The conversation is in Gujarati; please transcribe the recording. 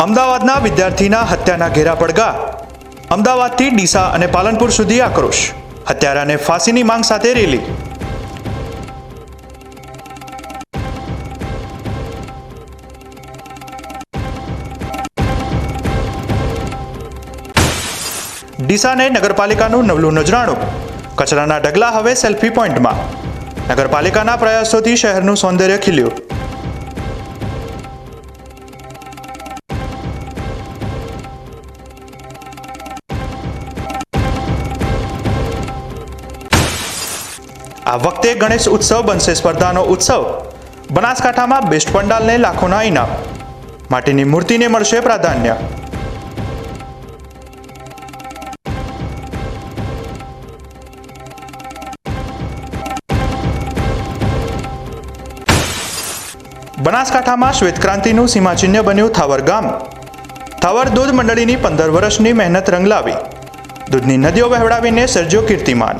અમદાવાદના વિદ્યાર્થીના હત્યાના ઘેરા પડઘા. અમદાવાદથી ડીસા અને પાલનપુર સુધી આક્રોશ. હત્યારાને ફાંસીની માંગ સાથે રેલી. ડીસાને નગરપાલિકાનું નવલું નજરાણું. કચરાના ઢગલા હવે સેલ્ફી પોઈન્ટમાં. નગરપાલિકાના પ્રયાસોથી શહેરનું સૌંદર્ય ખીલ્યું. આ વખતે ગણેશ ઉત્સવ બનશે સ્પર્ધાનો ઉત્સવ. બનાસકાંઠામાં બેસ્ટ પંડાલને લાખોના ઇનામ. માટીની મૂર્તિને મળશે પ્રાધાન્ય. બનાસકાંઠામાં શ્વેતક્રાંતિનું સીમાચિહ્ન બન્યું થાવર ગામ. થાવર દૂધ મંડળીની 15 વર્ષની મહેનત રંગ લાવી. દૂધની નદીઓ વહેવડાવીને સર્જ્યો કીર્તિમાન.